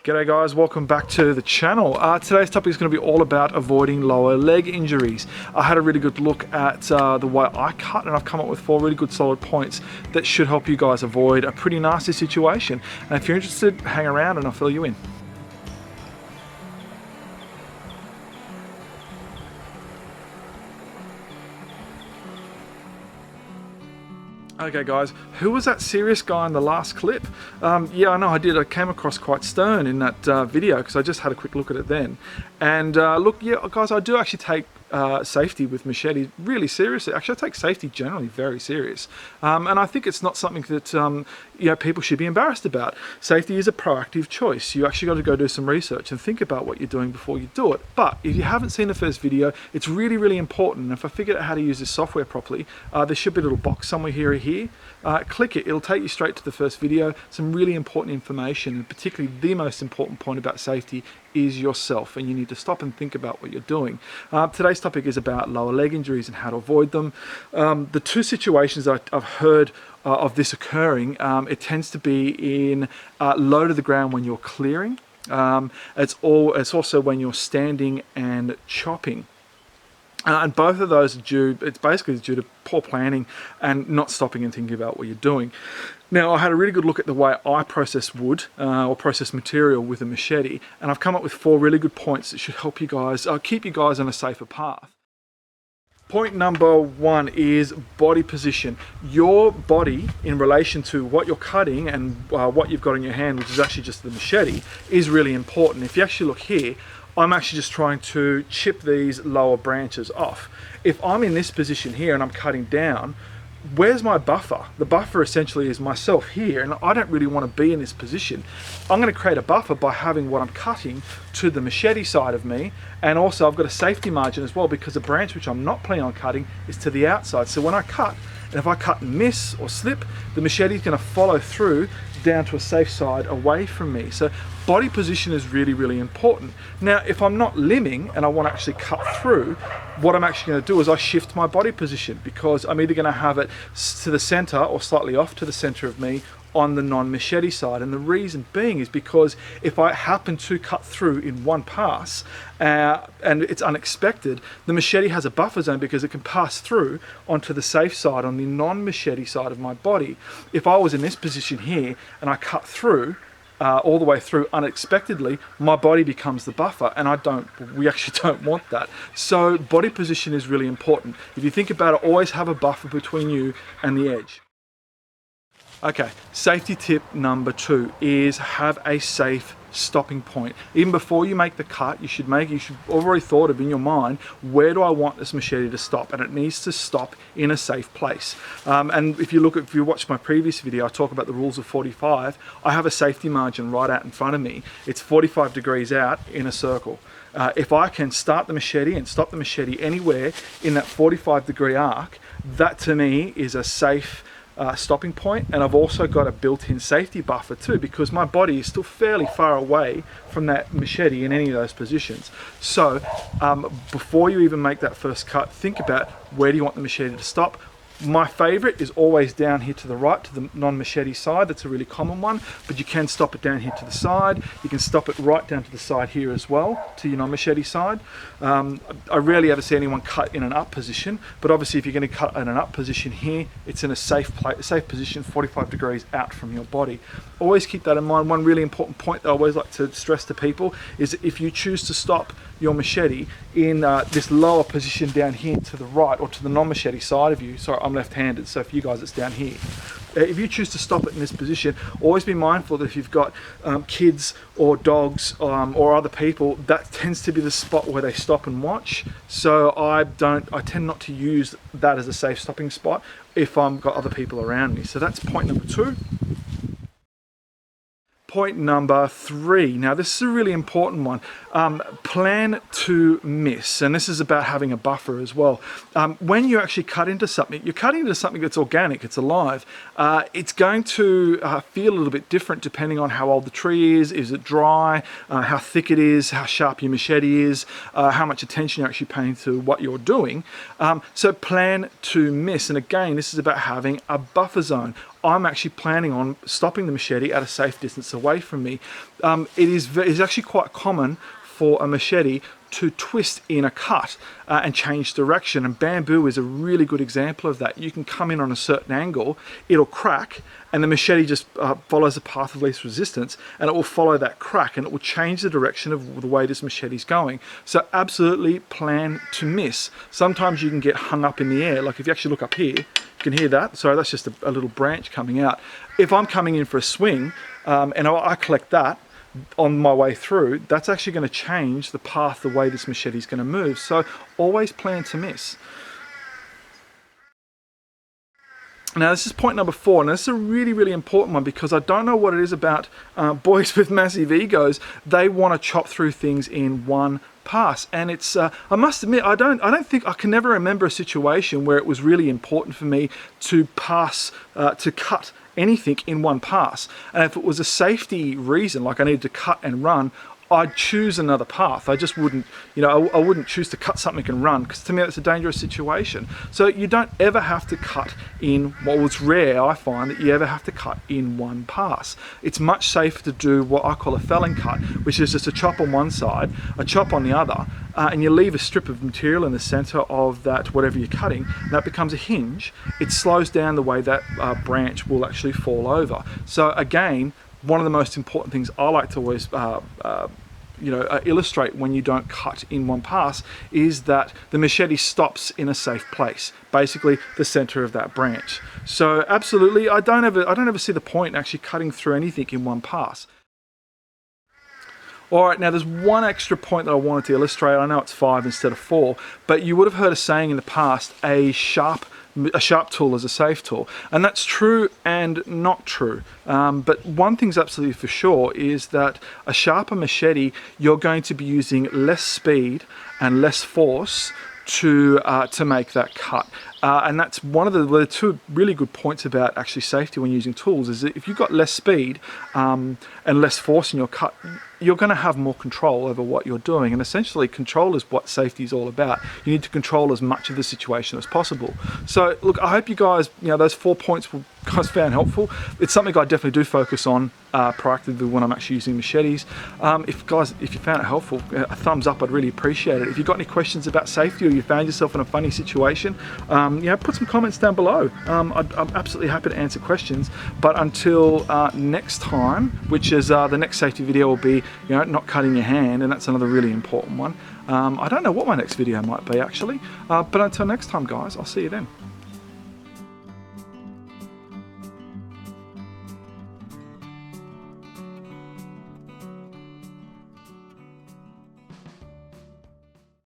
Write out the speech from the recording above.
G'day guys, welcome back to the channel. Today's topic is going to be all about avoiding lower leg injuries. I had a really good look at the way I cut, and I've come up with 4 really good solid points that should help you guys avoid a pretty nasty situation. And if you're interested, hang around and I'll fill you in. Okay guys, who was that serious guy in the last clip? Yeah, I know I did. I came across quite stern in that video because I just had a quick look at it then. And look, yeah guys, I do actually take safety with machetes really seriously. Actually, I take safety generally very serious. And I think it's not something that you know, people should be embarrassed about. Safety is a proactive choice. You actually got to go do some research and think about what you're doing before you do it. But if you haven't seen the first video, it's really, really important. And if I figured out how to use this software properly, there should be a little box somewhere here or here. Click it, it'll take you straight to the first video. Some really important information, and particularly the most important point about safety is yourself, and you need to stop and think about what you're doing. Today's topic is about lower leg injuries and how to avoid them. The 2 situations that I've heard of this occurring, it tends to be in low to the ground when you're clearing. It's also when you're standing and chopping. And both of those are due, it's basically due to poor planning and not stopping and thinking about what you're doing. Now, I had a really good look at the way I process wood or process material with a machete, and I've come up with 4 really good points that should help you guys, keep you guys on a safer path. Point number 1 is body position. Your body in relation to what you're cutting and what you've got in your hand, which is actually just the machete, is really important. If you actually look here, I'm actually just trying to chip these lower branches off. If I'm in this position here and I'm cutting down, where's my buffer? The buffer essentially is myself here, and I don't really want to be in this position. I'm going to create a buffer by having what I'm cutting to the machete side of me, and also I've got a safety margin as well because the branch which I'm not planning on cutting is to the outside. So when I cut, and if I cut and miss or slip, the machete is going to follow through down to a safe side away from me. So body position is really, really important. Now, if I'm not limbing and I want to actually cut through, what I'm actually going to do is I shift my body position, because I'm either going to have it to the center or slightly off to the center of me on the non-machete side. And the reason being is because if I happen to cut through in one pass and it's unexpected, the machete has a buffer zone because it can pass through onto the safe side on the non-machete side of my body. If I was in this position here and I cut through all the way through unexpectedly, my body becomes the buffer, and we actually don't want that. So body position is really important. If you think about it, always have a buffer between you and the edge. Okay, safety tip number 2 is have a safe stopping point. Even before you make the cut, you should already thought of in your mind, where do I want this machete to stop? And it needs to stop in a safe place. And if you watch my previous video, I talk about the rules of 45. I have a safety margin right out in front of me. It's 45 degrees out in a circle. If I can start the machete and stop the machete anywhere in that 45-degree arc, that to me is a safe stopping point. And I've also got a built-in safety buffer too, because my body is still fairly far away from that machete in any of those positions. So before you even make that first cut, think about where do you want the machete to stop. My favorite is always down here to the right, to the non-machete side. That's a really common one, but you can stop it down here to the side. You can stop it right down to the side here as well, to your non-machete side. I rarely ever see anyone cut in an up position, but obviously if you're going to cut in an up position here, it's in a safe position, 45 degrees out from your body. Always keep that in mind. One really important point that I always like to stress to people is that if you choose to stop your machete in this lower position down here to the right, or to the non-machete side of you, sorry, I'm left-handed, so for you guys it's down here. If you choose to stop it in this position, always be mindful that if you've got kids or dogs or other people, that tends to be the spot where they stop and watch. So I tend not to use that as a safe stopping spot if I've got other people around me. So that's point number 2. Point number 3. Now this is a really important one. Plan to miss, and this is about having a buffer as well. When you actually cut into something, you're cutting into something that's organic, it's alive. It's going to feel a little bit different depending on how old the tree is it dry, how thick it is, how sharp your machete is, how much attention you're actually paying to what you're doing. So plan to miss, and again, this is about having a buffer zone. I'm actually planning on stopping the machete at a safe distance away from me. It is actually quite common for a machete to twist in a cut and change direction, and bamboo is a really good example of that. You can come in on a certain angle, it'll crack, and the machete just follows the path of least resistance, and it will follow that crack, and it will change the direction of the way this machete is going. So absolutely plan to miss. Sometimes you can get hung up in the air. Like if you actually look up here, you can hear that. So that's just a little branch coming out. If I'm coming in for a swing and I collect that on my way through, that's actually going to change the path, the way this machete is going to move. So always plan to miss. Now this is point number 4, and this is a really, really important one, because I don't know what it is about boys with massive egos. They want to chop through things in one pass, and it's I must admit, I can never remember a situation where it was really important for me to cut anything in one pass. And if it was a safety reason, like I needed to cut and run, I'd choose another path. I just wouldn't, I wouldn't choose to cut something and run, because to me that's a dangerous situation. So you don't ever have to cut in, well, it's rare, I find, that you ever have to cut in one pass. It's much safer to do what I call a felon cut, which is just a chop on one side, a chop on the other, and you leave a strip of material in the center of that, whatever you're cutting, and that becomes a hinge. It slows down the way that branch will actually fall over. So again, one of the most important things I like to always illustrate when you don't cut in one pass is that the machete stops in a safe place, basically the center of that branch. So absolutely, I don't ever see the point in actually cutting through anything in one pass. Alright, now there's one extra point that I wanted to illustrate. I know it's 5 instead of 4, but you would have heard a saying in the past, a sharp tool is a safe tool, and that's true and not true. But one thing's absolutely for sure is that a sharper machete, you're going to be using less speed and less force to make that cut. And that's one of the 2 really good points about actually safety when using tools, is that if you've got less speed and less force in your cut, you're going to have more control over what you're doing. And essentially, control is what safety is all about. You need to control as much of the situation as possible. So look, I hope you guys, those 4 points you guys found helpful. It's something I definitely do focus on proactively when I'm actually using machetes. If you found it helpful, a thumbs up, I'd really appreciate it. If you've got any questions about safety, or you found yourself in a funny situation, put some comments down below. I'm absolutely happy to answer questions. But until next time, which is the next safety video will be, not cutting your hand, and that's another really important one. I don't know what my next video might be actually, but until next time, guys, I'll see you then.